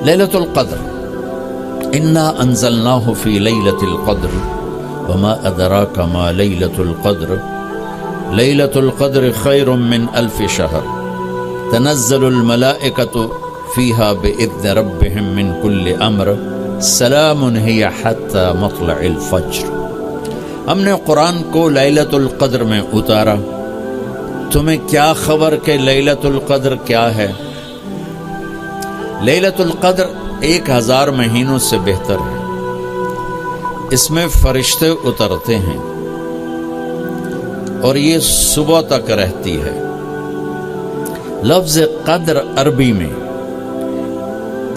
لیلۃ القدر، انا انزلناہ فی لیلۃ القدر وما ادراک ما لیلۃ القدر لیلۃ القدر خیر من الف شہر تنزل الملائکۃ فیہا باذن ربہم من کل امر سلام ہی حتی مطلع الفجر۔ ہم نے قرآن کو لیلۃ القدر میں اتارا، تمہیں کیا خبر کہ لیلۃ القدر کیا ہے؟ لیلۃ القدر 1000 مہینوں سے بہتر ہے، اس میں فرشتے اترتے ہیں اور یہ صبح تک رہتی ہے۔ لفظ قدر عربی میں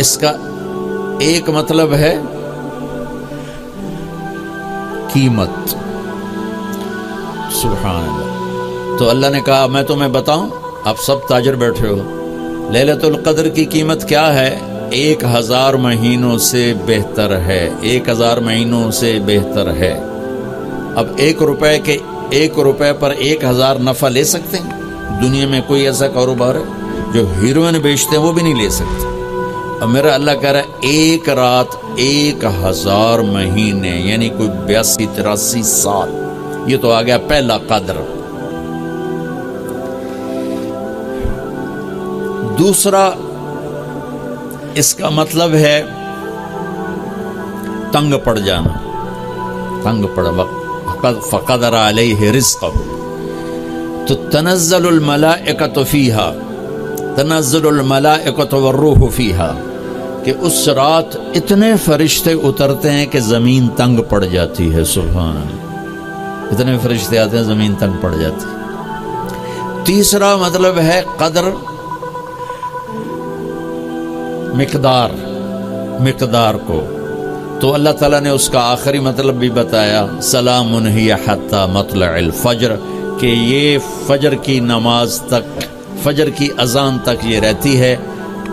اس کا ایک مطلب ہے قیمت، سبحان اللہ۔ تو اللہ نے کہا میں تمہیں بتاؤں، آپ سب تاجر بیٹھے ہو، لیلۃ القدر کی قیمت کیا ہے؟ 1000 مہینوں سے بہتر ہے، 1000 مہینوں سے بہتر ہے۔ اب 1 روپے پر 1000 نفع لے سکتے ہیں؟ دنیا میں کوئی ایسا کاروبار ہے؟ جو ہیروئن بیچتے ہیں وہ بھی نہیں لے سکتے۔ اب میرا اللہ کہہ رہا ہے 1 رات 1000 مہینے، یعنی کوئی 82-83 سال۔ یہ تو آ گیا پہلا قدر۔ دوسرا اس کا مطلب ہے تنگ پڑ جانا، تنگ پڑ فقدر علیہ رزقہ۔ تو تنزل الملائکۃ فیہا، تنزل الملائکۃ والروح فیہا، کہ اس رات اتنے فرشتے اترتے ہیں کہ زمین تنگ پڑ جاتی ہے، سبحان اللہ، اتنے فرشتے آتے ہیں زمین تنگ پڑ جاتی ہے۔ تیسرا مطلب ہے قدر، مقدار کو، تو اللہ تعالیٰ نے اس کا آخری مطلب بھی بتایا، سلام ہی حتی مطلع الفجر، کہ یہ فجر کی نماز تک، فجر کی اذان تک یہ رہتی ہے۔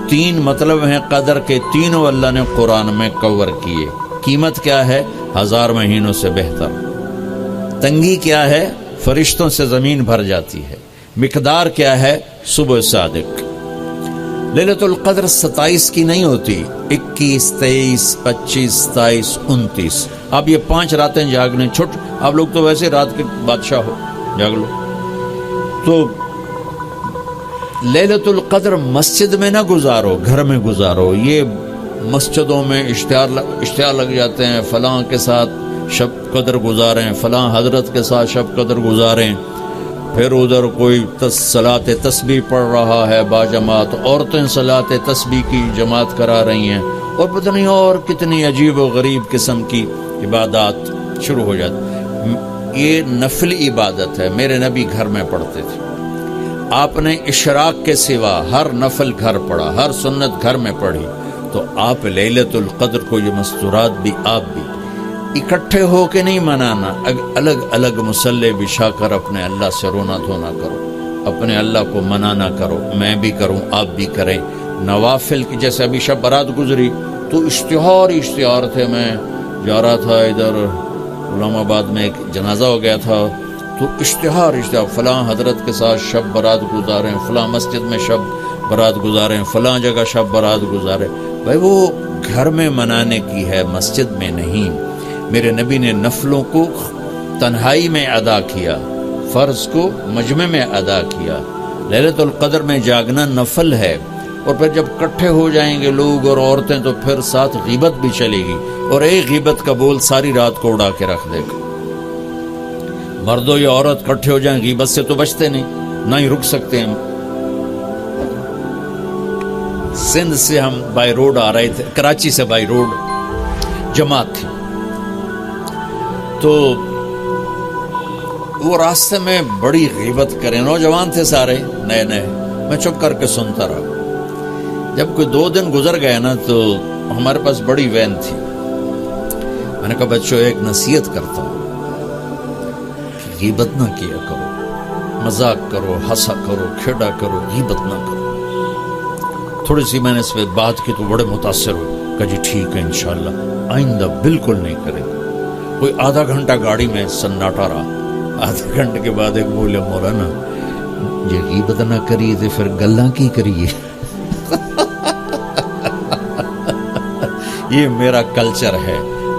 3 مطلب ہیں قدر کے، تینوں اللہ نے قرآن میں کور کیے۔ قیمت کیا ہے؟ 1000 مہینوں سے بہتر۔ تنگی کیا ہے؟ فرشتوں سے زمین بھر جاتی ہے۔ مقدار کیا ہے؟ صبح صادق۔ لیلۃ القدر 27 کی نہیں ہوتی، 21، 23، 25، 27، 29۔ اب یہ 5 راتیں جاگنے چھٹ، آپ لوگ تو ویسے رات کے بادشاہ ہو، جاگ لو۔ تو لیلۃ القدر مسجد میں نہ گزارو، گھر میں گزارو۔ یہ مسجدوں میں اشتہار لگ جاتے ہیں، فلاں کے ساتھ شب قدر گزاریں، فلاں حضرت کے ساتھ شب قدر گزاریں، پھر ادھر کوئی صلاۃ تسبیح پڑھ رہا ہے باجماعت، عورتیں صلاۃ تسبیح کی جماعت کرا رہی ہیں، اور پتہ نہیں اور کتنی عجیب و غریب قسم کی عبادات شروع ہو جاتی۔ یہ نفل عبادت ہے، میرے نبی گھر میں پڑھتے تھے۔ آپ نے اشراق کے سوا ہر نفل گھر پڑھا، ہر سنت گھر میں پڑھی، تو آپ لیلۃ القدر کو یہ مستورات بھی آپ بھی اکٹھے ہو کے نہیں منانا، الگ الگ مصلی بچھا کر اپنے اللہ سے رونا دھونا کرو، اپنے اللہ کو منانا کرو، میں بھی کروں آپ بھی کریں۔ نوافل کی جیسے ابھی شب برات گزری تو اشتہار تھے، میں جا رہا تھا ادھر غلام آباد میں ایک جنازہ ہو گیا تھا، تو اشتہار فلاں حضرت کے ساتھ شب برات گزاریں، فلاں مسجد میں شب برات گزاریں، فلاں جگہ شب برات گزاریں۔ بھائی وہ گھر میں منانے کی ہے، مسجد میں نہیں۔ میرے نبی نے نفلوں کو تنہائی میں ادا کیا، فرض کو مجمع میں ادا کیا۔ لیلۃ القدر میں جاگنا نفل ہے، اور پھر جب کٹھے ہو جائیں گے لوگ اور عورتیں تو پھر ساتھ غیبت بھی چلے گی، اور ایک غیبت کا بول ساری رات کو اڑا کے رکھ دے گا۔ مردوں یا عورت کٹھے ہو جائیں غیبت سے تو بچتے نہیں، نہ ہی رک سکتے ہیں۔ سندھ سے ہم بائی روڈ آ رہے تھے، کراچی سے بائی روڈ جماعت تھی، تو وہ راستے میں بڑی غیبت کریں، نوجوان تھے سارے نئے نئے، میں چپ کر کے سنتا رہا۔ جب کوئی 2 دن گزر گئے نا تو ہمارے پاس بڑی وین تھی، میں نے کہا بچوں ایک نصیحت کرتا ہوں، غیبت نہ کیا کرو، مذاق کرو، ہنسا کرو، کھیڑا کرو، غیبت نہ کرو۔ تھوڑی سی میں نے اس پہ بات کی تو بڑے متاثر ہوئے، کہا جی ٹھیک ہے انشاءاللہ آئندہ بالکل نہیں کریں گے۔ کوئی آدھا گھنٹہ گاڑی میں سناٹا رہا، آدھے گھنٹے کے بعد ایک بولے مولانا یہ غیبت نہ کریے تو پھر گلاں کی کریے۔ یہ میرا کلچر ہے.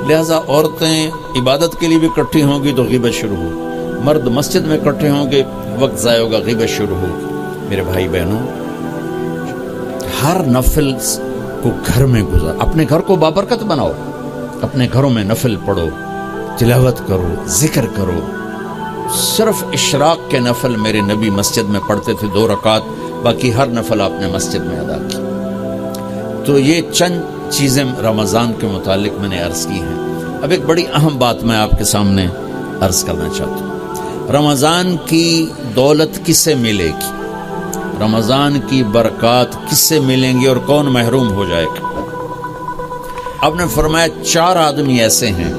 لہذا عورتیں عبادت کے لیے بھی اکٹھی ہوں گی تو غیبت شروع ہو، مرد مسجد میں اکٹھے ہوں گے وقت ضائع ہوگا، غیبت شروع ہوگی. میرے بھائی بہنوں، ہر نفل کو گھر میں گزار، اپنے گھر کو بابرکت بناؤ، اپنے گھروں میں نفل پڑھو، تلاوت کرو، ذکر کرو. صرف اشراق کے نفل میرے نبی مسجد میں پڑھتے تھے 2 رکعت، باقی ہر نفل آپ نے مسجد میں ادا کی. تو یہ چند چیزیں رمضان کے متعلق میں نے عرض کی ہیں. اب ایک بڑی اہم بات میں آپ کے سامنے عرض کرنا چاہتا ہوں. رمضان کی دولت کس سے ملے گی؟ رمضان کی برکات کس سے ملیں گی اور کون محروم ہو جائے گا؟ آپ نے فرمایا 4 آدمی ایسے ہیں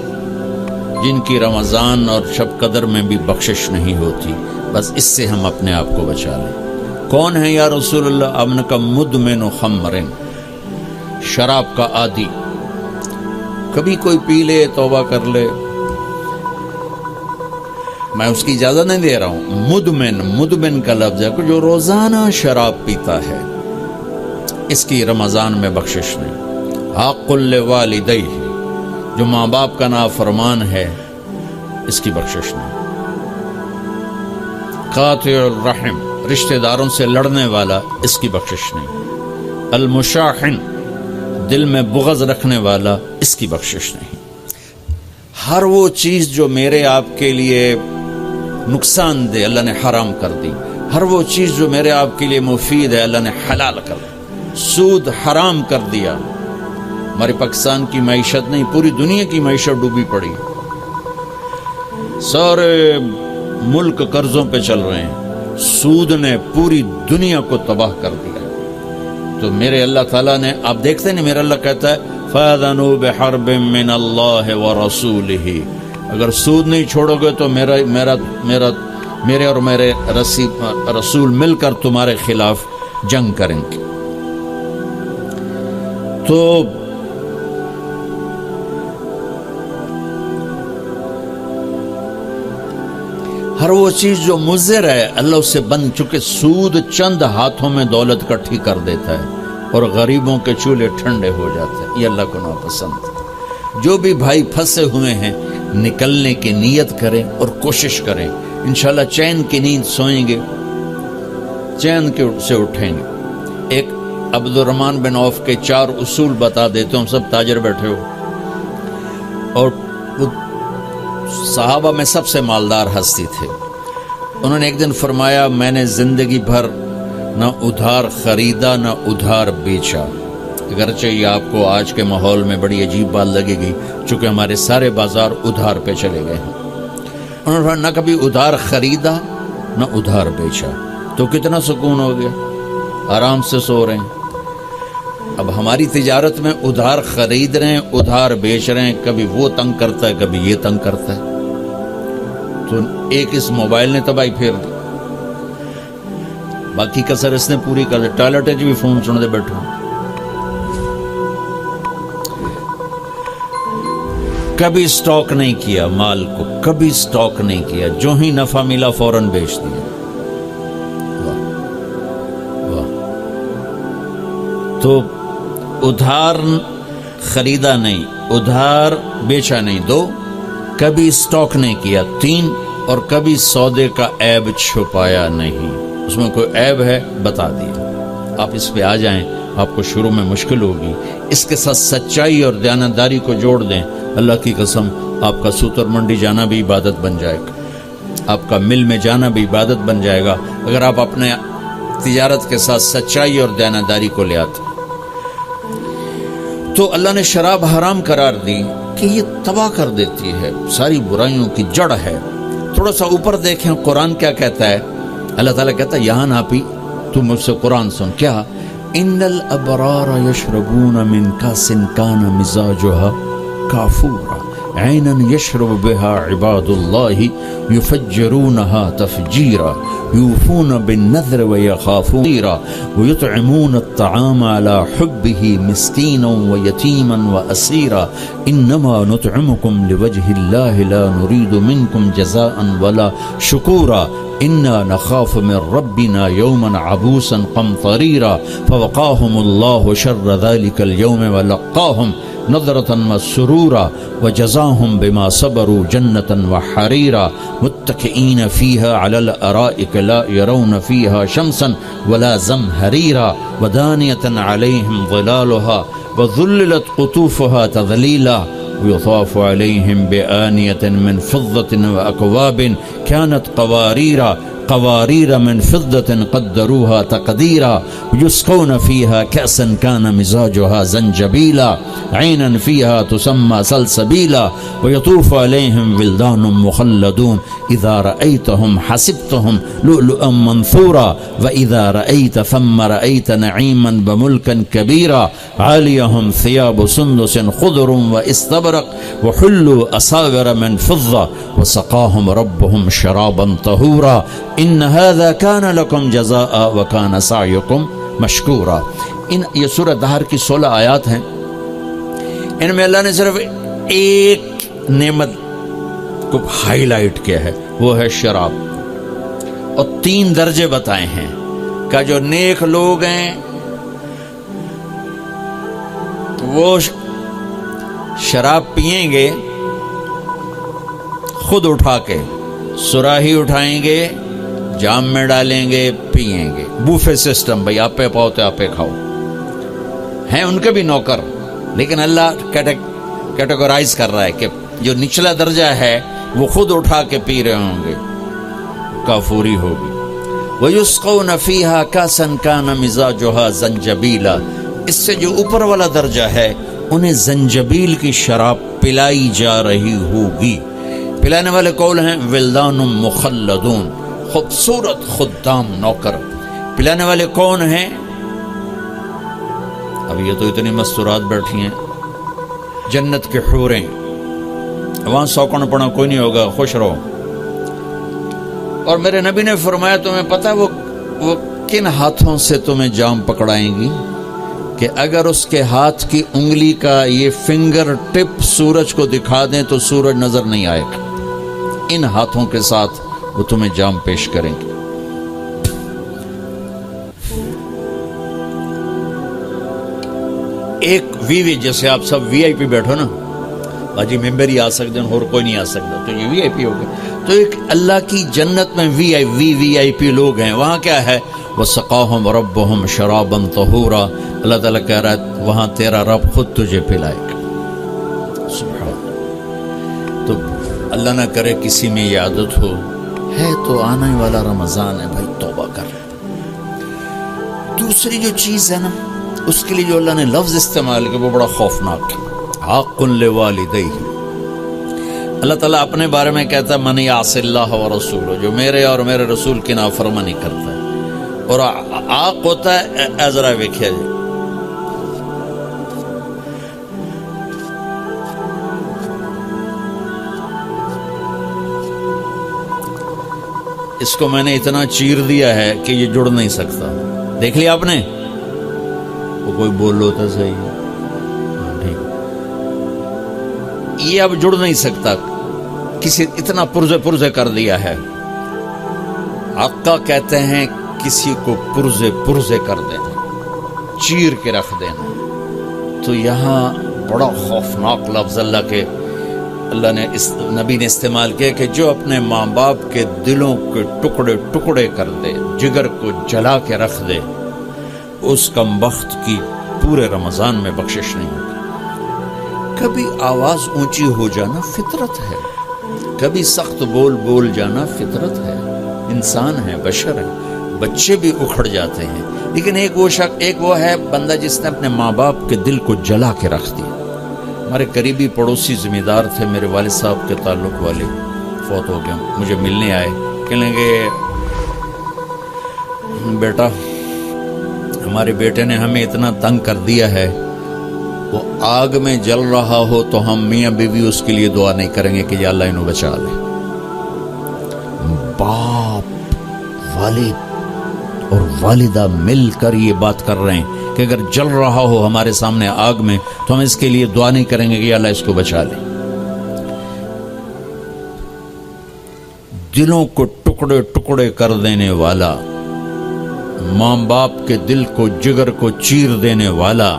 جن کی رمضان اور شب قدر میں بھی بخشش نہیں ہوتی، بس اس سے ہم اپنے آپ کو بچا لیں. کون ہے یا رسول اللہ؟ آپ نے کہا مدمن خمرن، شراب کا عادی. کبھی کوئی پی لے توبہ کر لے، میں اس کی اجازت نہیں دے رہا ہوں. مدمن کا لفظ ہے کہ جو روزانہ شراب پیتا ہے، اس کی رمضان میں بخشش نہیں. حق لوالدیہ، جو ماں باپ کا نافرمان ہے، اس کی بخشش نہیں. قاطع الرحم، رشتہ داروں سے لڑنے والا، اس کی بخشش نہیں. المشاحن، دل میں بغض رکھنے والا، اس کی بخشش نہیں. ہر وہ چیز جو میرے آپ کے لیے نقصان دے اللہ نے حرام کر دی، ہر وہ چیز جو میرے آپ کے لیے مفید ہے اللہ نے حلال کر دی. سود حرام کر دیا. ہمارے پاکستان کی معیشت نہیں، پوری دنیا کی معیشت ڈوبی پڑی، سارے ملک قرضوں پہ چل رہے ہیں. سود نے پوری دنیا کو تباہ کر دیا. تو میرے اللہ تعالیٰ نے، آپ دیکھتے ہیں میرا اللہ کہتا ہے فَأَذَنُوا بِحَرْبٍ مِّنَ اللَّهِ وَرَسُولِهِ، اگر سود نہیں چھوڑو گے تو میرے اور میرے رسول مل کر تمہارے خلاف جنگ کریں گے. تو ہر وہ چیز جو مضر ہے اللہ اس سے بند، چونکہ سود چند ہاتھوں میں دولت اکٹھی کر دیتا ہے اور غریبوں کے چولہے ٹھنڈے ہو جاتے ہیں. یہ اللہ کو ناپسند. جو بھی بھائی پھنسے ہوئے ہیں نکلنے کی نیت کریں اور کوشش کریں، انشاءاللہ چین کی نیند سوئیں گے، چین کے سے اٹھیں گے. ایک عبد الرحمن بن عوف کے 4 اصول بتا دیتے ہوں، سب تاجر بیٹھے ہو، اور صحابہ میں سب سے مالدار ہستی تھے. انہوں نے ایک دن فرمایا میں نے زندگی بھر نہ ادھار خریدا نہ ادھار بیچا. اگرچہ یہ آپ کو آج کے ماحول میں بڑی عجیب بات لگے گی، چونکہ ہمارے سارے بازار ادھار پہ چلے گئے ہیں. انہوں نے نہ کبھی ادھار خریدا نہ ادھار بیچا، تو کتنا سکون ہو گیا، آرام سے سو رہے ہیں. اب ہماری تجارت میں ادھار خرید رہے ہیں ادھار بیچ رہے ہیں، کبھی وہ تنگ کرتا ہے کبھی یہ تنگ کرتا ہے. تو ایک اس موبائل نے تباہی پھیر دی، باقی کسر اس نے پوری کر دی. ٹوائلٹ بھی فون سن دے بیٹھو. کبھی سٹاک نہیں کیا مال کو، کبھی سٹاک نہیں کیا، جو ہی نفع ملا فوراً بیچ دیا. تو ادھار خریدا نہیں، ادھار بیچا نہیں 2، کبھی سٹاک نہیں کیا 3، اور کبھی سودے کا عیب چھپایا نہیں. اس میں کوئی عیب ہے بتا دیا. آپ اس پہ آ جائیں، آپ کو شروع میں مشکل ہوگی. اس کے ساتھ سچائی اور دیانتداری کو جوڑ دیں، اللہ کی قسم آپ کا سوتر منڈی جانا بھی عبادت بن جائے گا، آپ کا مل میں جانا بھی عبادت بن جائے گا، اگر آپ اپنے تجارت کے ساتھ سچائی اور دیانتداری کو لے آتے. تو اللہ نے شراب حرام قرار دی کہ یہ تباہ کر دیتی ہے، ساری برائیوں کی جڑ ہے. تھوڑا سا اوپر دیکھیں قرآن کیا کہتا ہے. اللہ تعالیٰ کہتا ہے یہاں نہ پی، تو مجھ سے قرآن سن. کیا؟ ان الابرار یشربون من کاس کان مزاجها کافورا عینا یشرب بها عباد اللہ یفجرونها تفجیرا یوفون بالنذر ویخافون ویطعمون الطعام على حبه مسکینا ویتیما واسیرا انما نطعمکم لوجه اللہ لا نرید منکم جزاء ولا شکورا انا نخاف من ربنا یوما عبوسا قمطریرا فوقاهم اللہ شر ذلك اليوم ولقاهم نظرة وسرورا وجزاهم بما صبروا جنة وحريرا متكئين فيها على الأرائك لا يرون فيها شمسا ولا زمهريرا ودانية عليهم ظلالها وذللت قطوفها تذليلا ويطاف عليهم بآنية من فضة وأكواب كانت قوارير من فضة قدروها تقديرا يسقون فيها كأسا كان مزاجها زنجبيلا عينا فيها تسمى سلسبيلا ويطوف عليهم ولدان مخلدون إذا رأيتهم حسبتهم لؤلؤا منثورا وإذا رأيت ثم رأيت نعيما وملكا كبيرا عاليهم ثياب سندس خضر واستبرق وحلوا أصابر من فضة وسقاهم ربهم شرابا طهورا ان هذا كان لكم جزاء وكان سعيكم مشکورا. یہ سورہ دہر کی 16 آیات ہیں. ان میں اللہ نے صرف ایک نعمت کو ہائی لائٹ کیا ہے، وہ ہے شراب، اور 3 درجے بتائے ہیں کہ جو نیک لوگ ہیں وہ شراب پئیں گے خود اٹھا کے، سراہی اٹھائیں گے، جام میں ڈالیں گے، پئیں گے. بوفے سسٹم، بھائی آپ پہ پاؤ تو آپ پہ کھاؤ. ہیں ان کے بھی نوکر، لیکن اللہ کیٹیگورائز کر رہا ہے کہ جو نچلا درجہ ہے وہ خود اٹھا کے پی رہے ہوں گے، کافوری ہوگی. وَيُسْقَوْنَ فِيهَا كَأْسًا كَانَ مِزَاجُهَا زَنْجَبِيلًا. اس سے جو اوپر والا درجہ ہے انہیں زنجبیل کی شراب پلائی جا رہی ہوگی. پلانے والے قول ہیں ولدان مخلدون، خوبصورت خدام نوکر. پلانے والے کون ہیں؟ اب یہ تو اتنی مستورات بیٹھی ہیں، جنت کے حوریں، وہاں سوکن پڑا کوئی نہیں ہوگا، خوش رہو. اور میرے نبی نے فرمایا تمہیں پتہ وہ کن ہاتھوں سے تمہیں جام پکڑائیں گی کہ اگر اس کے ہاتھ کی انگلی کا یہ فنگر ٹپ سورج کو دکھا دیں تو سورج نظر نہیں آئے گا. ان ہاتھوں کے ساتھ وہ تمہیں جام پیش کریں گے. ایک وی جیسے آپ سب وی آئی پی بیٹھو نا، باجی ممبر ہی آ سکتے ہیں اور کوئی نہیں آ سکتا، تو یہ وی آئی پی ہو گئے. تو ایک اللہ کی جنت میں وی آئی پی لوگ ہیں. وہاں کیا ہے؟ وَسَقَاهُمْ رَبُّهُمْ شَرَابًا طَهُورًا. اللہ تعالیٰ کہہ رہا ہے وہاں تیرا رب خود تجھے پلائے گا. سبحان. تو اللہ نہ کرے کسی میں یہ عادت ہو، ہے تو آنے والا رمضان ہے بھائی، توبہ کر. دوسری جو چیز ہے نا، اس کے لیے جو اللہ نے لفظ استعمال کیا وہ بڑا خوفناک ہے. حق لوالدیہ. اللہ تعالیٰ اپنے بارے میں کہتا ہے من یعص اللہ ورسولہ، جو میرے اور میرے رسول کی نافرمانی کرتا ہے. اور آق ہوتا ہے ذرا ویکھیا جی، اس کو میں نے اتنا چیر دیا ہے کہ یہ جڑ نہیں سکتا. دیکھ لیا آپ نے؟ وہ کوئی بول لو تو صحیح، ٹھیک. یہ اب جڑ نہیں سکتا، کسی اتنا پرزے کر دیا ہے. آقا کہتے ہیں کسی کو پرزے کر دینا، چیر کے رکھ دینا. تو یہاں بڑا خوفناک لفظ اللہ نے اس نبی نے استعمال کیا کہ جو اپنے ماں باپ کے دلوں کے ٹکڑے کر دے، جگر کو جلا کے رکھ دے، اس کمبخت کی پورے رمضان میں بخشش نہیں ہوتی. کبھی آواز اونچی ہو جانا فطرت ہے، کبھی سخت بول جانا فطرت ہے. انسان ہے، بشر ہے، بچے بھی اکھڑ جاتے ہیں. لیکن ایک وہ ہے بندہ جس نے اپنے ماں باپ کے دل کو جلا کے رکھ دیا. ہمارے قریبی پڑوسی ذمہ دار تھے، میرے والد صاحب کے تعلق والے، فوت ہو گئے. مجھے ملنے آئے، کہنے گے بیٹا ہمارے بیٹے نے ہمیں اتنا تنگ کر دیا ہے، وہ آگ میں جل رہا ہو تو ہم میاں بیوی اس کے لیے دعا نہیں کریں گے کہ یا اللہ انہوں بچا لے. باپ، والد اور والدہ مل کر یہ بات کر رہے ہیں کہ اگر جل رہا ہو ہمارے سامنے آگ میں تو ہم اس کے لیے دعا نہیں کریں گے کہ یا اللہ اس کو بچا لے. دلوں کو ٹکڑے کر دینے والا، ماں باپ کے دل کو، جگر کو چیر دینے والا،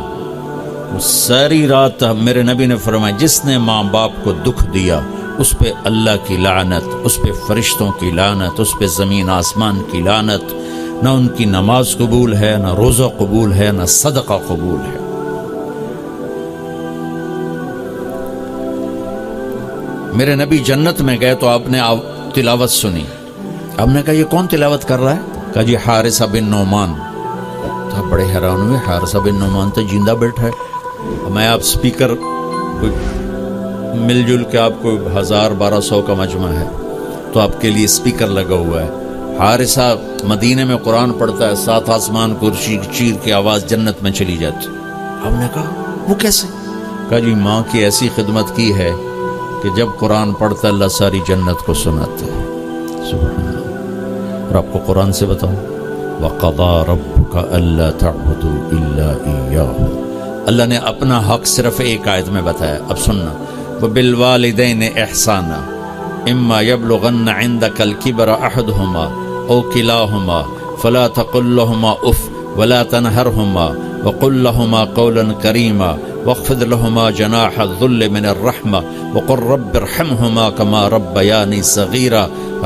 ساری رات میرے نبی نے فرمایا جس نے ماں باپ کو دکھ دیا اس پہ اللہ کی لعنت، اس پہ فرشتوں کی لعنت، اس پہ زمین آسمان کی لعنت، نہ ان کی نماز قبول ہے، نہ روزہ قبول ہے، نہ صدقہ قبول ہے۔ میرے نبی جنت میں گئے تو آپ نے تلاوت سنی، آپ نے کہا یہ کون تلاوت کر رہا ہے؟ کہا جی حارثہ بن نعمان۔ تو آپ بڑے حیران ہوئے، حارثہ بن نعمان تو زندہ بیٹھا ہے، میں آپ سپیکر مل جل کے آپ کو 1000-1200 کا مجمع ہے تو آپ کے لیے سپیکر لگا ہوا ہے، حارثہ مدینے میں قرآن پڑھتا ہے، 7 آسمان کرسی چیر کی آواز جنت میں چلی جاتی۔ آپ نے کہا وہ کیسے؟ کہا جی ماں کی ایسی خدمت کی ہے کہ جب قرآن پڑھتا اللہ ساری جنت کو سناتا ہے۔ سبحان اللہ۔ اور آپ کو قرآن سے بتاؤں، وَقَضَى رَبُّكَ أَلَّا تَعْبُدُوا إِلَّا إِيَّاهُ، اللہ نے اپنا حق صرف ایک آیت میں بتایا، اب سننا، وَبِالْوَالِدَيْنِ إِحْسَانًا إِمَّا يَبْلُغَنَّ عِنْدَكَ الْكِبَرَ أَحَدُهُمَا أَوْ كِلَاهُمَا فَلَا تَقُل لَّهُمَا أُفٍّ وَلَا تَنْهَرْهُمَا وَقُل لَّهُمَا قَوْلًا كَرِيمًا وَاخْفِضْ لَهُمَا جَنَاحَ الذُّلِّ مِنَ الرَّحْمَةِ وَقُل رَّبِّ ارْحَمْهُمَا كَمَا رَبَّيَانِي صَغِيرًا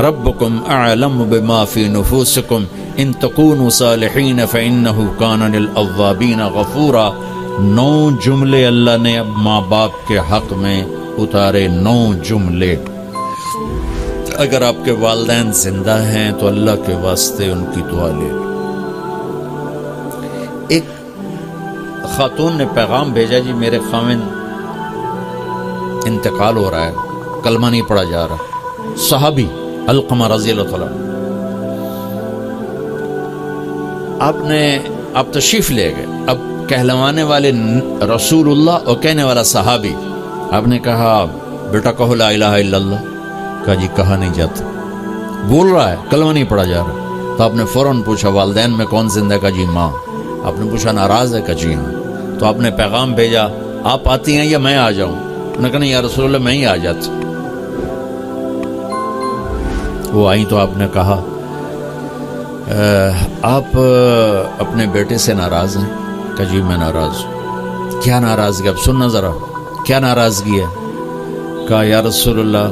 رَبُّكُمْ أَعْلَمُ بِمَا فِي نُفُوسِكُمْ إِن تَكُونُوا صَالِحِينَ فَإِنَّهُ كَانَ لِلْأَوَّابِينَ غَفُورًا۔ 9 جملے اللہ نے اب ماں باپ کے حق میں اتارے، 9 جملے۔ اگر آپ کے والدین زندہ ہیں تو اللہ کے واسطے ان کی دعا لے لو۔ ایک خاتون نے پیغام بھیجا، جی میرے خاوند انتقال ہو رہا ہے، کلمہ نہیں پڑھا جا رہا، صحابی علقمہ رضی اللہ تعالیٰ۔ آپ تشریف لے گئے، اب کہلوانے والے رسول اللہ اور کہنے والا صحابی۔ آپ نے کہا بیٹا کہو لا الہ الا اللہ۔ کہا جی کہا نہیں جاتا، بول رہا ہے کلمہ نہیں پڑھا جا رہا۔ تو آپ نے فوراً پوچھا والدین میں کون زندہ؟ کہا جی ماں۔ آپ نے پوچھا ناراض ہے؟ کہا جی ہاں۔ تو آپ نے پیغام بھیجا آپ آتی ہیں یا میں آ جاؤں؟ انہوں نے کہا نہیں یا رسول اللہ میں ہی آ جاتا۔ وہ آئیں تو آپ نے کہا آپ اپنے بیٹے سے ناراض ہیں؟ کہ جی میں ناراض ہوں۔ کیا ناراضگی؟ اب سننا ذرا، کیا ناراضگی ہے؟ کہا یا رسول اللہ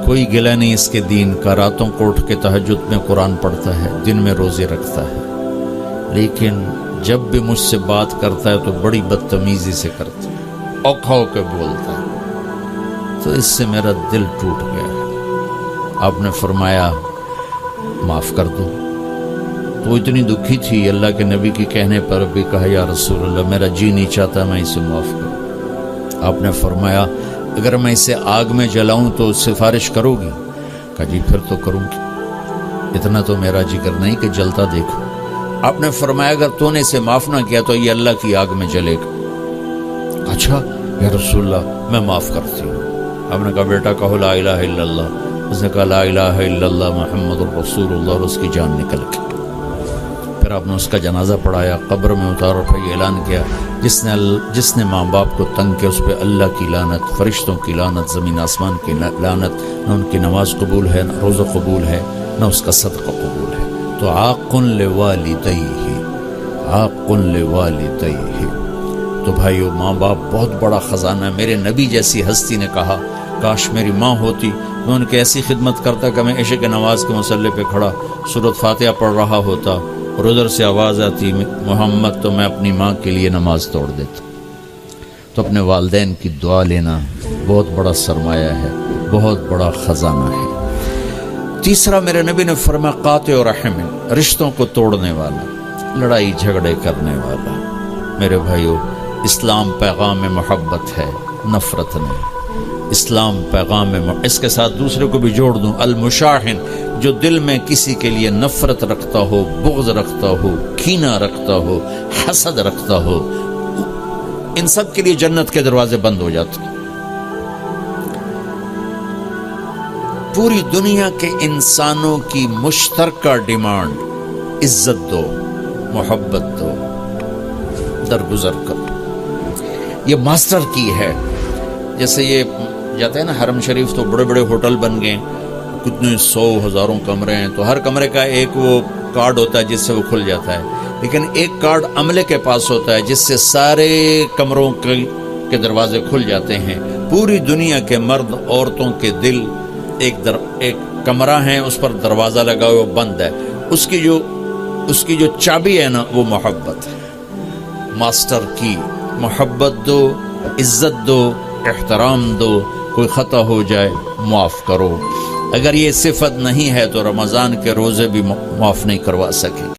کوئی گلہ نہیں اس کے دین کا، راتوں کو اٹھ کے تہجد میں قرآن پڑھتا ہے، دن میں روزے رکھتا ہے، لیکن جب بھی مجھ سے بات کرتا ہے تو بڑی بدتمیزی سے کرتا ہے، اوکھا ہو کے بولتا ہے، تو اس سے میرا دل ٹوٹ گیا ہے۔ آپ نے فرمایا معاف کر دو۔ تو اتنی دکھی تھی، اللہ کے نبی کے کہنے پر بھی کہا یا رسول اللہ میرا جی نہیں چاہتا میں اسے معاف کروں۔ آپ نے فرمایا اگر میں اسے آگ میں جلاؤں تو سفارش کرو گی؟ کہا جی پھر تو کروں گی، اتنا تو میرا جگر نہیں کہ جلتا دیکھو۔ آپ نے فرمایا اگر تو نے اسے معاف نہ کیا تو یہ اللہ کی آگ میں جلے گا۔ اچھا یا رسول اللہ میں معاف کرتی ہوں۔ آپ نے کہا بیٹا کہو لا الہ الا اللہ۔ اس نے کہا لا الہ الا اللہ محمد الرسول اللہ، اور اس کی جان نکل گئی۔ پھر آپ نے اس کا جنازہ پڑھایا، قبر میں اتارا، پھر یہ اعلان کیا جس نے ماں باپ کو تنگ کیا اس پہ اللہ کی لعنت، فرشتوں کی لعنت، زمین آسمان کی لعنت، نہ ان کی نماز قبول ہے، نہ روزہ قبول ہے، نہ اس کا صدقہ قبول ہے۔ تو عاق لوالدیہ، عاق لوالدیہ۔ تو بھائیو ماں باپ بہت بڑا خزانہ ہے۔ میرے نبی جیسی ہستی نے کہا کاش میری ماں ہوتی، میں ان کی ایسی خدمت کرتا کہ میں عشاء کی نماز کے مصلی پہ کھڑا سورۃ فاتحہ پڑھ رہا ہوتا اور ادھر سے آواز آتی محمد، تو میں اپنی ماں کے لیے نماز توڑ دیتا۔ تو اپنے والدین کی دعا لینا بہت بڑا سرمایہ ہے، بہت بڑا خزانہ ہے۔ تیسرا میرے نبی نے فرمایا قاطع رحم، رشتوں کو توڑنے والا، لڑائی جھگڑے کرنے والا۔ میرے بھائیو اسلام پیغام محبت ہے، نفرت نہیں۔ اسلام پیغام اس کے ساتھ دوسرے کو بھی جوڑ دوں، المشاحن، جو دل میں کسی کے لیے نفرت رکھتا ہو، بغض رکھتا ہو، کینہ رکھتا ہو، حسد رکھتا ہو، ان سب کے لیے جنت کے دروازے بند ہو جاتے ہیں۔ پوری دنیا کے انسانوں کی مشترکہ ڈیمانڈ عزت دو، محبت دو، درگزر کرو۔ یہ ماسٹر کی ہے۔ جیسے یہ جاتے ہیں نا حرم شریف، تو بڑے بڑے ہوٹل بن گئے، کتنے 100 ہزاروں کمرے ہیں، تو ہر کمرے کا ایک وہ کارڈ ہوتا ہے جس سے وہ کھل جاتا ہے، لیکن ایک کارڈ عملے کے پاس ہوتا ہے جس سے سارے کمروں کے دروازے کھل جاتے ہیں. پوری دنیا کے مرد عورتوں کے دل ایک کمرہ ہے، اس پر دروازہ لگا ہوا بند ہے، اس کی جو چابی ہے نا وہ محبت ہے. ماسٹر کی محبت دو، عزت دو، احترام دو، کوئی خطا ہو جائے معاف کرو. اگر یہ صفت نہیں ہے تو رمضان کے روزے بھی معاف نہیں کروا سکے.